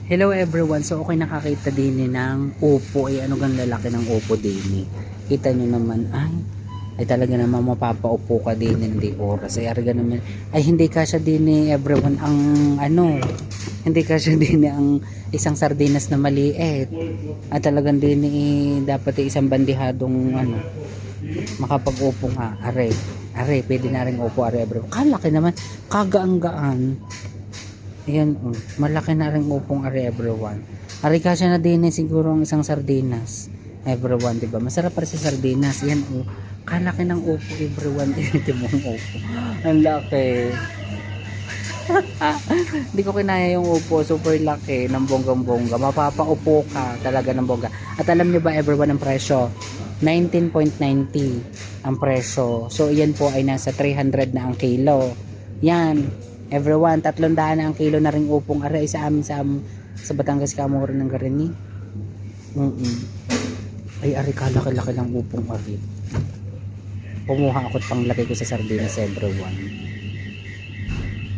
Hello everyone, so okay nakakita din ng upo, ano gang lalaki ng upo din kita nyo naman, ay talaga naman mapapaupo ka din hindi oras, ay arga naman, ay hindi kasya din everyone ang hindi kasya din ang isang sardinas na maliit, at talagang din dapat isang bandihadong makapag-upo nga, are pwede na rin upo are everyone, kalaki naman, kagaang-gaan. Ayan, malaki na rin upong ari everyone. Ari kasya na din siguro ang isang sardinas. Everyone, 'di ba? Masarap para sa sardinas. Yan kalaki ng upo everyone. Ito mo ang upo. Ang laki. Hindi ko kinaya yung upo, super laki ng bonggang-bongga. Mapapaupo ka talaga ng bongga. At alam niyo ba everyone ang presyo? 19.90 ang presyo. So, iyan po ay nasa 300 na ang kilo. Yan. Everyone, 300 na ang kilo na ring upong aray sa amin sa Batangas kamo rin ng garini. Ay aray kalaki-laki ng upong aray. Kumuha ako pang lagay ko sa sardinas everyone.